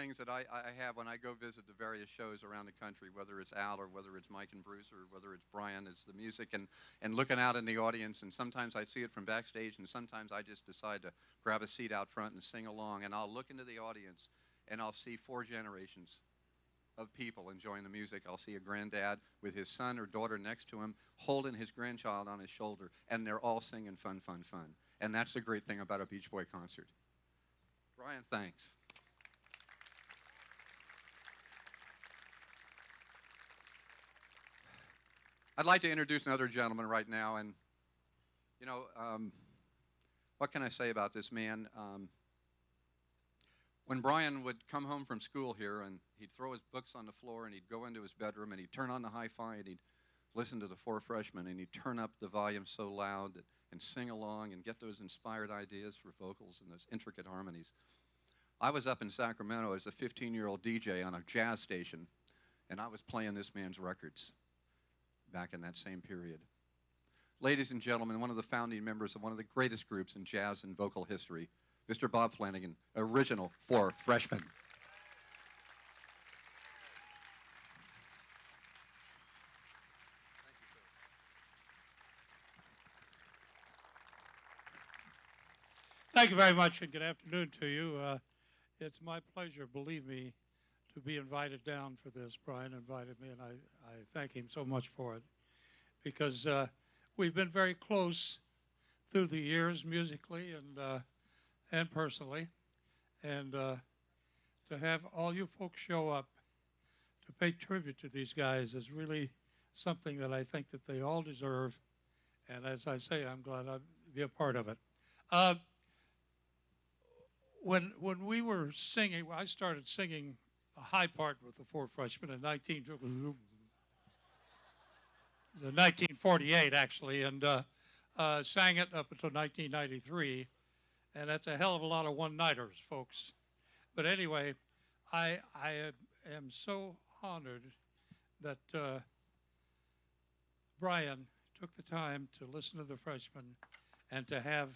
things that I have when I go visit the various shows around the country, whether it's Al or whether it's Mike and Bruce or whether it's Brian, is the music and looking out in the audience. And sometimes I see it from backstage, and sometimes I just decide to grab a seat out front and sing along. And I'll look into the audience, and I'll see 4 generations of people enjoying the music. I'll see a granddad with his son or daughter next to him, holding his grandchild on his shoulder, and they're all singing fun, fun, fun. And that's the great thing about a Beach Boy concert. Brian, thanks. I'd like to introduce another gentleman right now, and you know, what can I say about this man? When Brian would come home from school here, and he'd throw his books on the floor, and he'd go into his bedroom, and he'd turn on the hi-fi, and he'd listen to the 4 Freshmen, and he'd turn up the volume so loud and sing along and get those inspired ideas for vocals and those intricate harmonies. I was up in Sacramento as a 15-year-old DJ on a jazz station, and I was playing this man's records back in that same period. Ladies and gentlemen, one of the founding members of one of the greatest groups in jazz and vocal history, Mr. Bob Flanagan, original 4 Freshmen. Thank you very much, and good afternoon to you. It's my pleasure, believe me, to be invited down for this. Brian invited me, and I thank him so much for it, because we've been very close through the years, musically and personally, and to have all you folks show up to pay tribute to these guys is really something that I think that they all deserve, and as I say, I'm glad I'd be a part of it. When we were singing, I started singing a high part with the 4 Freshmen in 1948, actually, and sang it up until 1993, and that's a hell of a lot of one-nighters, folks. But anyway, I am so honored that Brian took the time to listen to the Freshmen and to have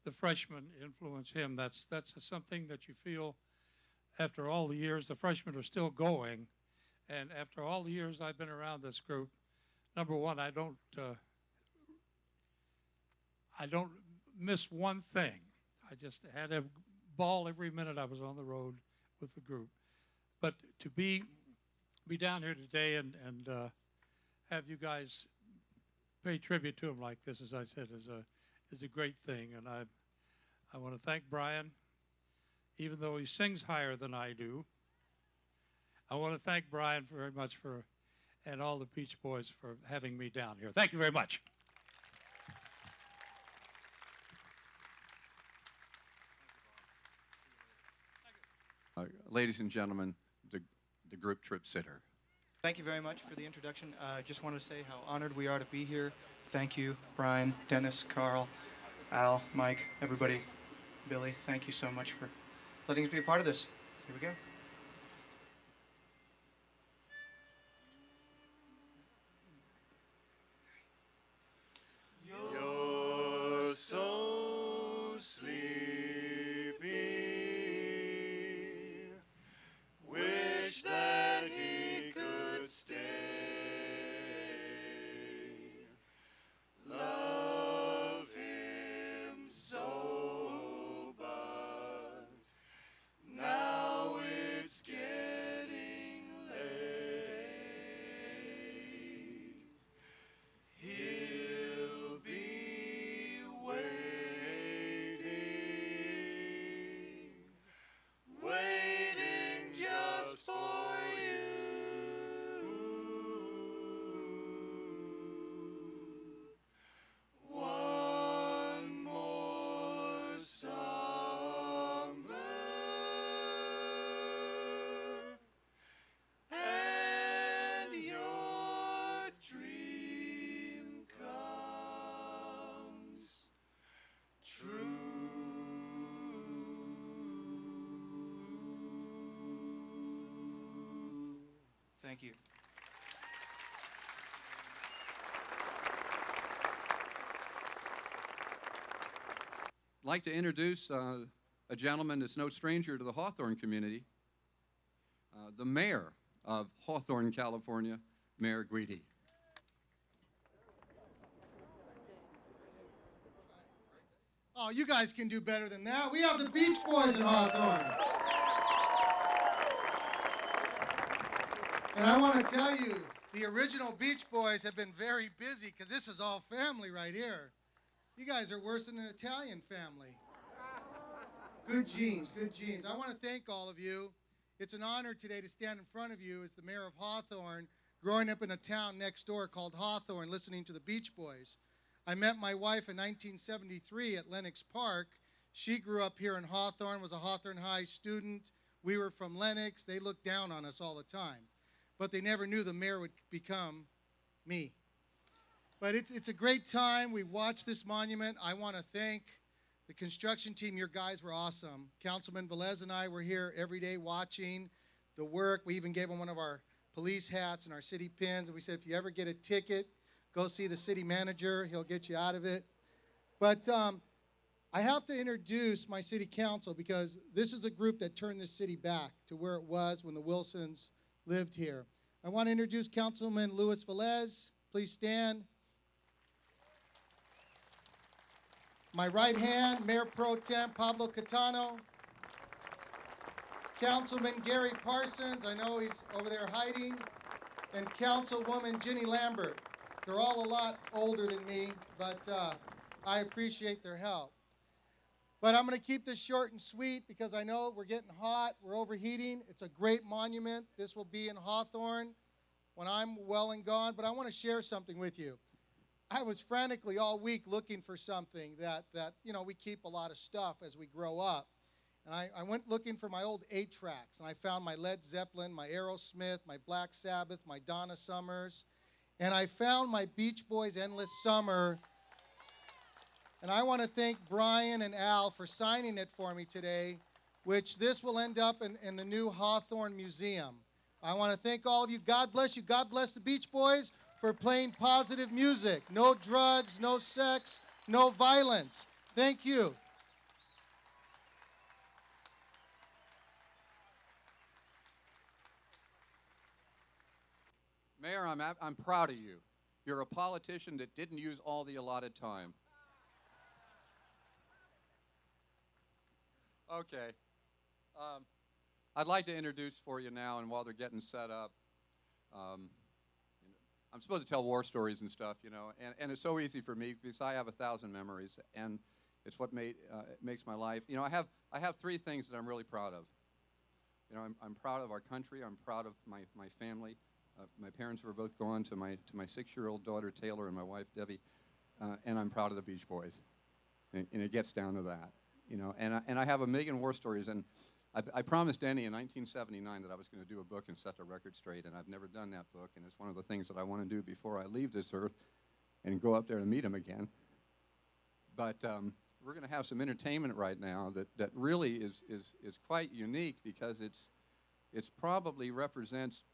the Freshmen influence him. That's something that you feel after all the years. The Freshmen are still going, and after all the years I've been around this group, number one, I don't miss one thing. I just had a ball every minute I was on the road with the group. But to be down here today and have you guys pay tribute to him like this, as I said, is a great thing. And I want to thank Brian, even though he sings higher than I do. I want to thank Brian very much and all the Beach Boys for having me down here. Thank you very much. Ladies and gentlemen, the group Trip Sitter. Thank you very much for the introduction. I just want to say how honored we are to be here. Thank you, Brian, Dennis, Carl, Al, Mike, everybody, Billy. Thank you so much for letting us be a part of this. Here we go. You're so sleepy. Wish that he could stay. Love him so, but now it's getting late. He'll be waiting just for you. One more summer, and your dream comes true. Thank you. I'd like to introduce a gentleman that's no stranger to the Hawthorne community, the mayor of Hawthorne, California, Mayor Guidi. Oh, you guys can do better than that. We have the Beach Boys in Hawthorne. And I want to tell you, the original Beach Boys have been very busy because this is all family right here. You guys are worse than an Italian family. Good genes, good genes. I want to thank all of you. It's an honor today to stand in front of you as the mayor of Hawthorne, growing up in a town next door called Hawthorne, listening to the Beach Boys. I met my wife in 1973 at Lenox Park. She grew up here in Hawthorne, was a Hawthorne High student. We were from Lenox. They looked down on us all the time. But they never knew the mayor would become me. But it's a great time. We watched this monument. I want to thank the construction team. Your guys were awesome. Councilman Velez and I were here every day watching the work. We even gave him one of our police hats and our city pins. And we said, if you ever get a ticket, go see the city manager. He'll get you out of it. But I have to introduce my city council because this is a group that turned this city back to where it was when the Wilsons lived here. I want to introduce Councilman Luis Velez. Please stand. My right hand, Mayor Pro Tem Pablo Catano. Councilman Gary Parsons, I know he's over there hiding. And Councilwoman Ginny Lambert. They're all a lot older than me, but I appreciate their help. But I'm going to keep this short and sweet because I know we're getting hot, we're overheating. It's a great monument. This will be in Hawthorne when I'm well and gone, but I want to share something with you. I was frantically all week looking for something that you know, we keep a lot of stuff as we grow up. And I went looking for my old 8-tracks, and I found my Led Zeppelin, my Aerosmith, my Black Sabbath, my Donna Summers, and I found my Beach Boys' Endless Summer. And I want to thank Brian and Al for signing it for me today, which this will end up in the new Hawthorne Museum. I want to thank all of you. God bless you. God bless the Beach Boys for playing positive music. No drugs, no sex, no violence. Thank you. Mayor, I'm proud of you. You're a politician that didn't use all the allotted time. Okay. I'd like to introduce for you now, and while they're getting set up, I'm supposed to tell war stories and stuff, you know, and it's so easy for me because I have 1,000 memories, and it's what makes my life. You know, I have 3 things that I'm really proud of. You know, I'm proud of our country. I'm proud of my family. My parents were both gone, to my 6-year-old daughter Taylor and my wife Debbie, and I'm proud of the Beach Boys, and it gets down to that, you know. And I have a million war stories, and I promised Denny in 1979 that I was going to do a book and set the record straight, and I've never done that book, and it's one of the things that I want to do before I leave this earth and go up there and meet him again. But we're going to have some entertainment right now that really is quite unique because it's probably represents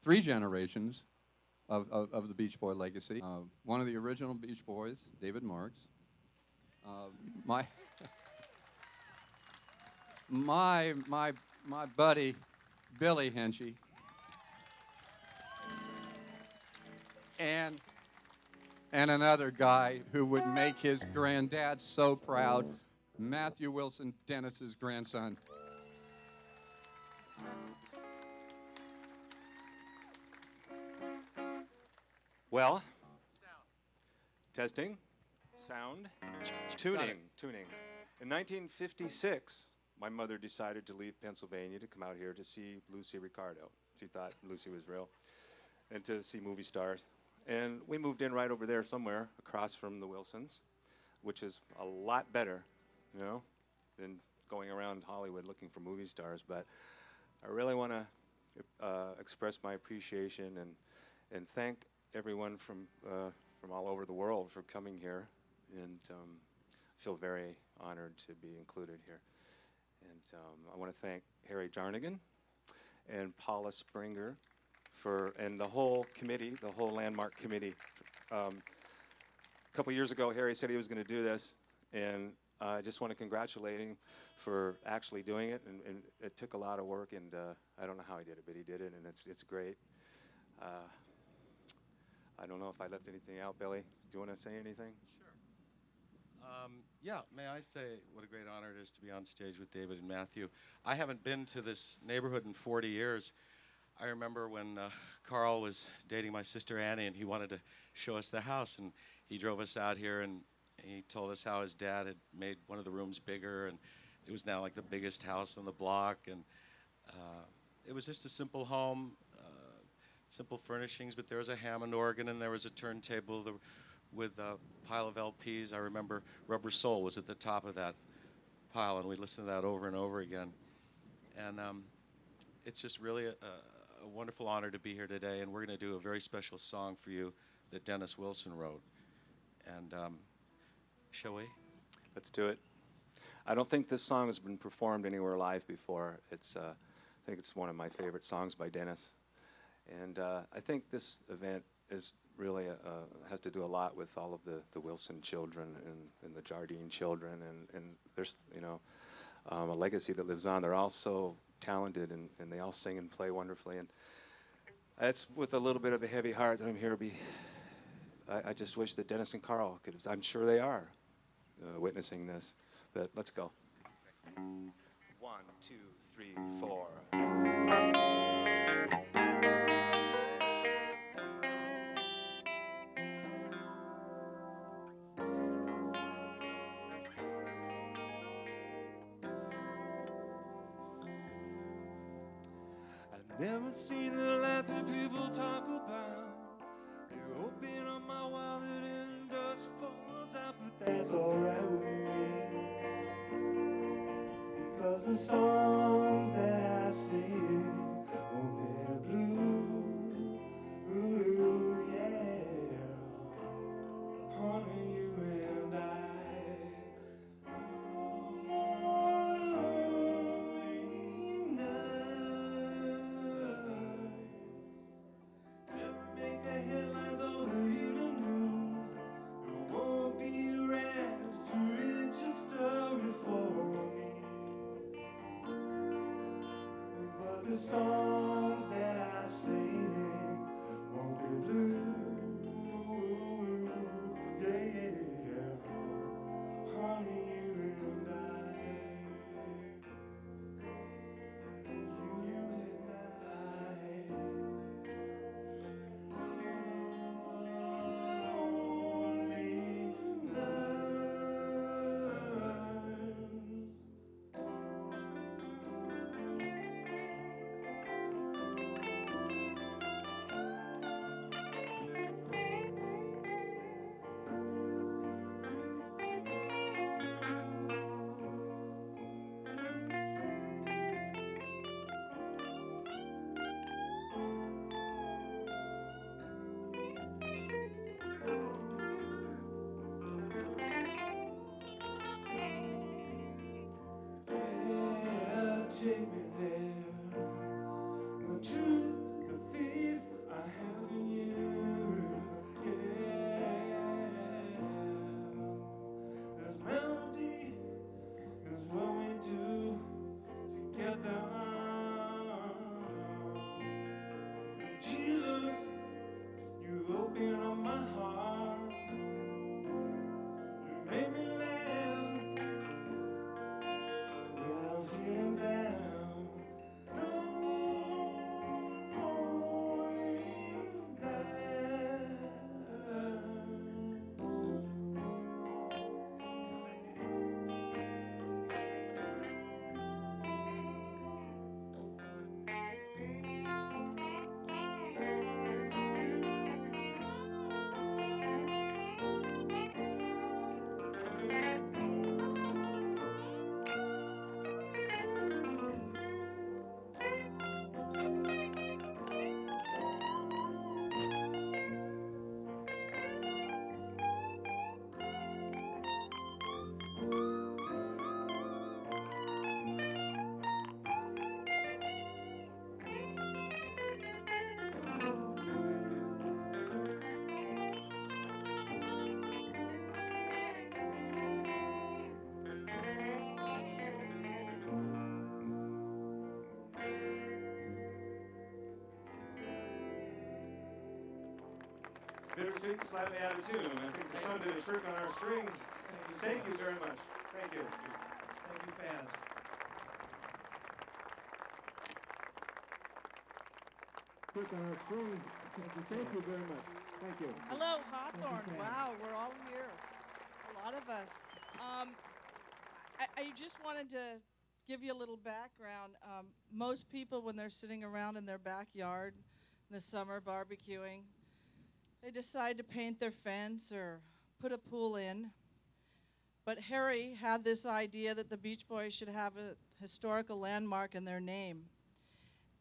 3 generations of the Beach Boy legacy. One of the original Beach Boys, David Marks. My buddy, Billy Henchy. And another guy who would make his granddad so proud, Matthew Wilson, Dennis's grandson. Well, testing, sound, tuning. In 1956, my mother decided to leave Pennsylvania to come out here to see Lucy Ricardo. She thought Lucy was real, and to see movie stars. And we moved in right over there somewhere across from the Wilsons, which is a lot better, you know, than going around Hollywood looking for movie stars. But I really want to express my appreciation and thank everyone from all over the world for coming here, and feel very honored to be included here. And I want to thank Harry Jarnigan and Paula Springer and the whole committee, the whole Landmark committee. A couple years ago, Harry said he was going to do this, and I just want to congratulate him for actually doing it, and it took a lot of work, and I don't know how he did it, but he did it, and it's great. I don't know if I left anything out. Billy, do you want to say anything? Yeah, may I say what a great honor it is to be on stage with David and Matthew. I haven't been to this neighborhood in 40 years. I remember when Carl was dating my sister Annie, and he wanted to show us the house, and he drove us out here, and he told us how his dad had made one of the rooms bigger, and it was now like the biggest house on the block, and it was just a simple home, simple furnishings, but there was a Hammond organ, and there was a turntable with a pile of LPs. I remember Rubber Soul was at the top of that pile, and we listened to that over and over again. And it's just really a wonderful honor to be here today, and we're going to do a very special song for you that Dennis Wilson wrote. And shall we? Let's do it. I don't think this song has been performed anywhere live before. I think it's one of my favorite songs by Dennis. And I think this event is really has to do a lot with all of the Wilson children and the Jardine children, and there's a legacy that lives on. They're all so talented, and they all sing and play wonderfully, and it's with a little bit of a heavy heart that I'm here to be. I just wish that Dennis and Carl could. I'm sure they are witnessing this, but let's go. 1, 2, 3, 4. Never seen the life that people talk about. You open up my wallet and dust falls out, but that's alright with me. Because the songs that I sing, oh, they're blue. Ooh, yeah. Honey, you and I. No more lonely nights. Never make the headlines or the evening news. There won't be rags to reach a story for me. But the songs that I sing won't be blue. Yeah, honey, you and I. You and I. Lonely nights. Yeah, take me there. The truth, the faith I have in you. Yeah. There's melody, is what we do together. Jesus, you open up my heart. You make me laugh without feeling down. No more night. Bittersweet, slightly out of tune. I think the sun did a trick on our strings. Thank you very much. Thank you. Thank you, fans. Trick on our strings. Thank you very much. Thank you. Hello, Hawthorne. Wow, we're all here. A lot of us. I just wanted to give you a little background. Most people, when they're sitting around in their backyard in the summer barbecuing, they decide to paint their fence or put a pool in. But Harry had this idea that the Beach Boys should have a historical landmark in their name.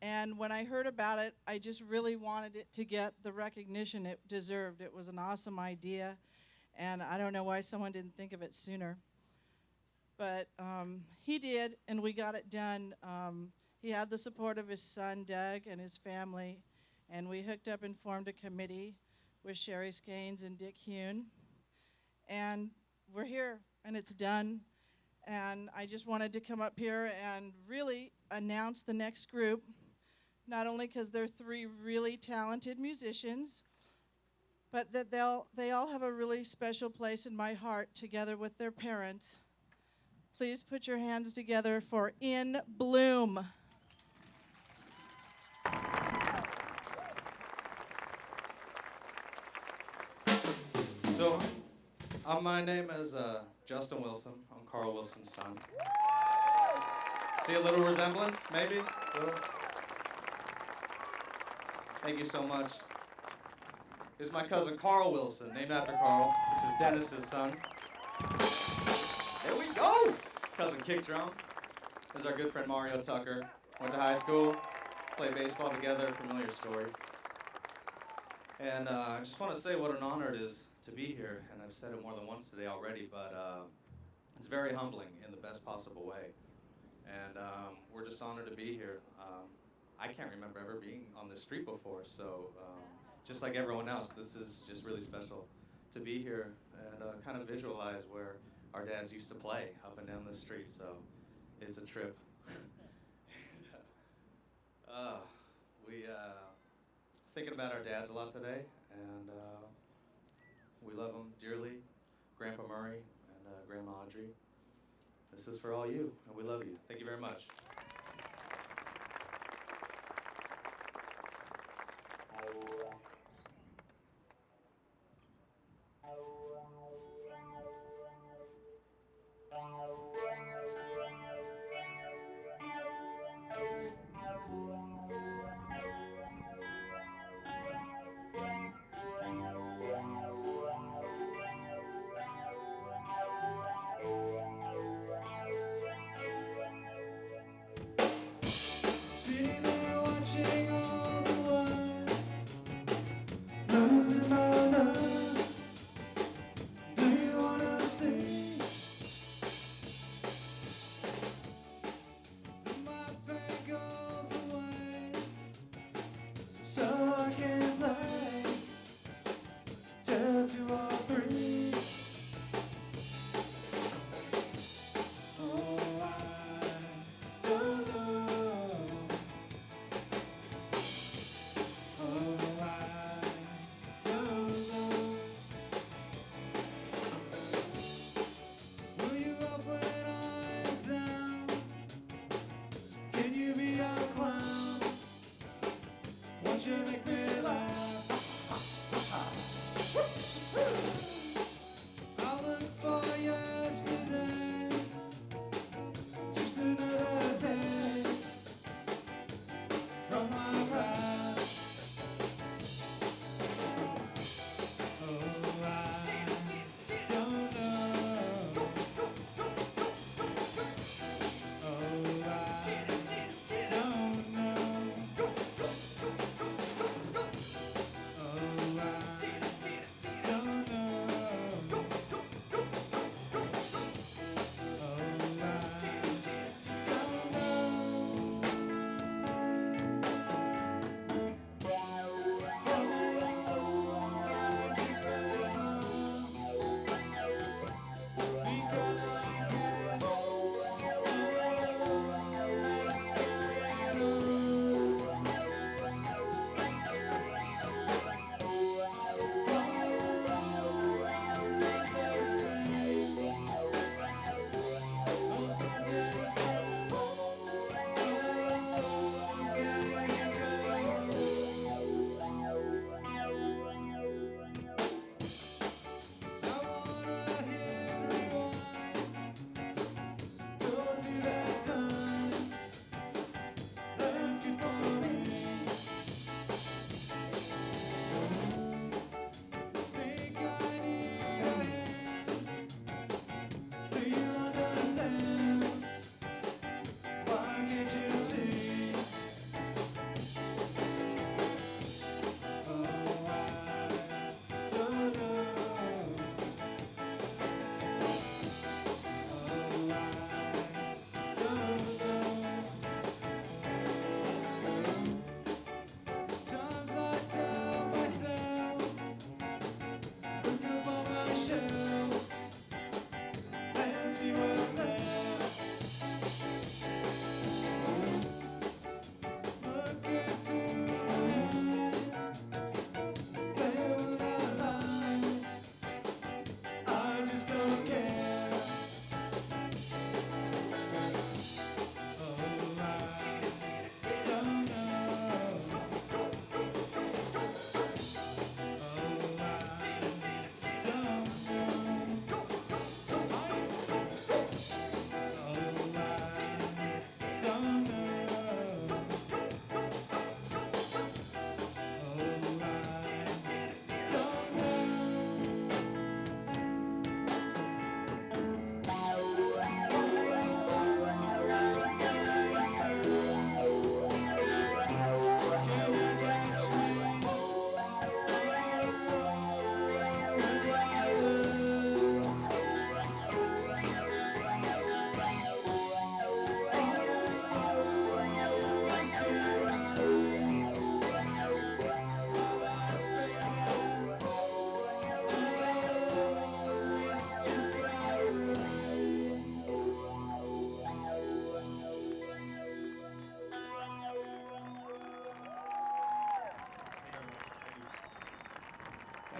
And when I heard about it, I just really wanted it to get the recognition it deserved. It was an awesome idea, and I don't know why someone didn't think of it sooner. But he did, and we got it done. He had the support of his son, Doug, and his family, and we hooked up and formed a committee with Sherry Skanes and Dick Hune. And we're here, and it's done. And I just wanted to come up here and really announce the next group, not only because they're three really talented musicians, but that they all have a really special place in my heart together with their parents. Please put your hands together for In Bloom. So, my name is Justin Wilson. I'm Carl Wilson's son. See a little resemblance, maybe? Little? Thank you so much. This is my cousin Carl Wilson, named after Carl. This is Dennis's son. There we go! Cousin kick drum. This is our good friend Mario Tucker. Went to high school, played baseball together, familiar story. And I just want to say what an honor it is to be here, and I've said it more than once today already, but it's very humbling in the best possible way. And we're just honored to be here. I can't remember ever being on this street before, so just like everyone else, this is just really special to be here and kind of visualize where our dads used to play up and down the street, so it's a trip. We thinking about our dads a lot today, and we love them dearly, Grandpa Murray and Grandma Audrey. This is for all you, and we love you. Thank you very much. Sitting there watching all the words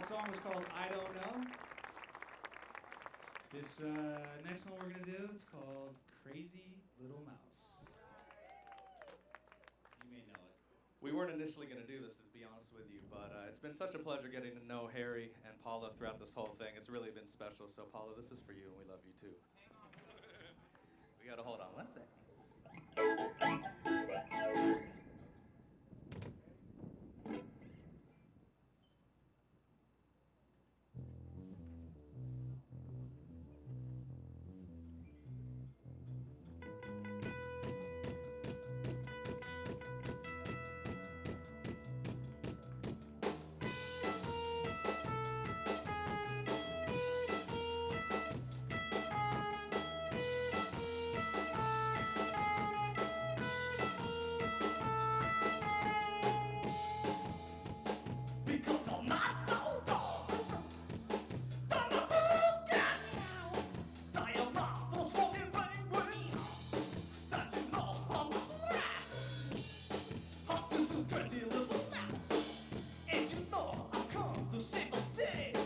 That song was called I Don't Know. This next one we're going to do, it's called Crazy Little Mouse. You may know it. We weren't initially going to do this, to be honest with you, but it's been such a pleasure getting to know Harry and Paula throughout this whole thing. It's really been special. So, Paula, this is for you, and we love you too. We got to hold on one second. Because I'm not no dogs. I am not those fucking penguins that you know I'm I'm just a crazy little mouse. And you know I've come to save those days.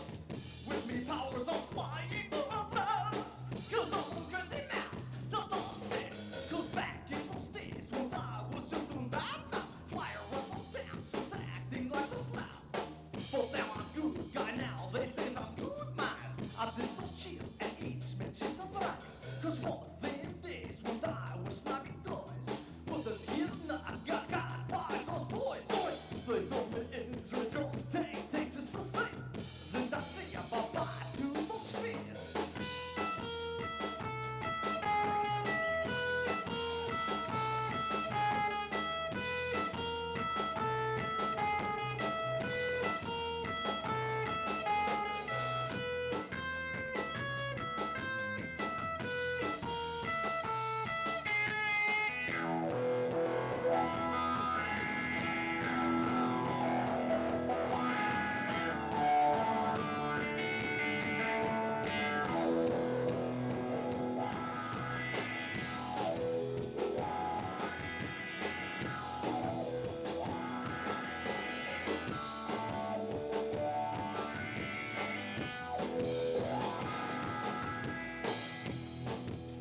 With me powers on flying the mountains. Cause I'm a crazy mouse. So don't stay. Cause back in those days when I was just a bad mouse. Fly around those towns just acting like the slouch. But now I'm good guy now, they say I'm good mice. I just don't chill and eat smashes and rice. Cause one of them days when I was slapping toys, but the deal I got by those boys. They throw me into a drum tank, take this for free. Then I say bye-bye to the spin.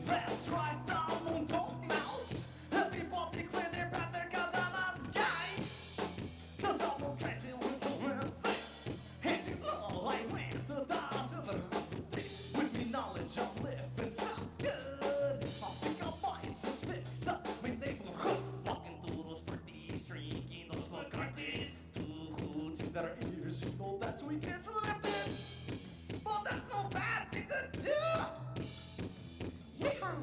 That's right, I'm on top mouse. Everybody clear their path, there goes a nice guy. Cause I'm a crazy little insect. And you know I went to dance in the rest of days. With me knowledge I'm living so good. I think I might just fix up my neighborhood. Walking through those pretty streets, drinking those McCarthy's. Two hoots in their ears, you know that's we get lifted. But that's no bad thing to do. Yeehaw!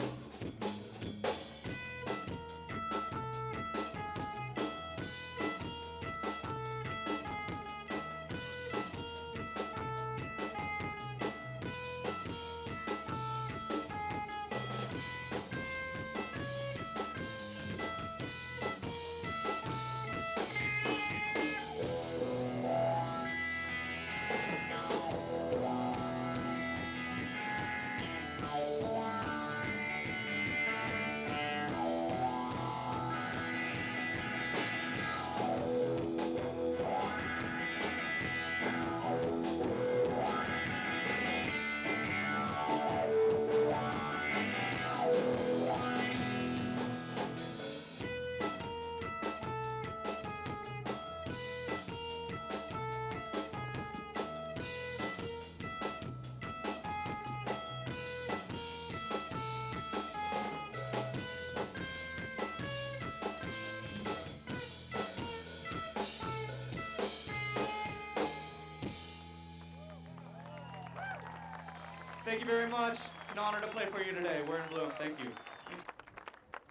Thank you very much. It's an honor to play for you today. We're in bloom. Thank you.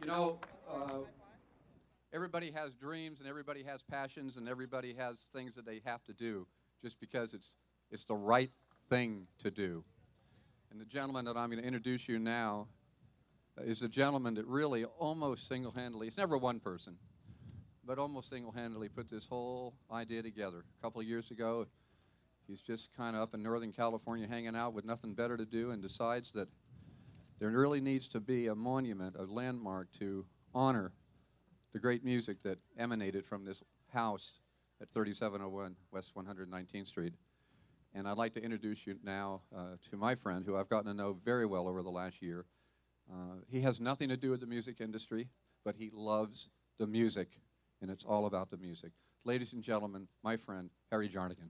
You know, everybody has dreams and everybody has passions and everybody has things that they have to do just because it's the right thing to do. And the gentleman that I'm going to introduce you now is a gentleman that really almost single-handedly, it's never one person, but almost single-handedly put this whole idea together. A couple of years ago, he's just kind of up in Northern California hanging out with nothing better to do and decides that there really needs to be a monument, a landmark to honor the great music that emanated from this house at 3701 West 119th Street. And I'd like to introduce you now to my friend, who I've gotten to know very well over the last year. He has nothing to do with the music industry, but he loves the music, and it's all about the music. Ladies and gentlemen, my friend, Harry Jarnigan.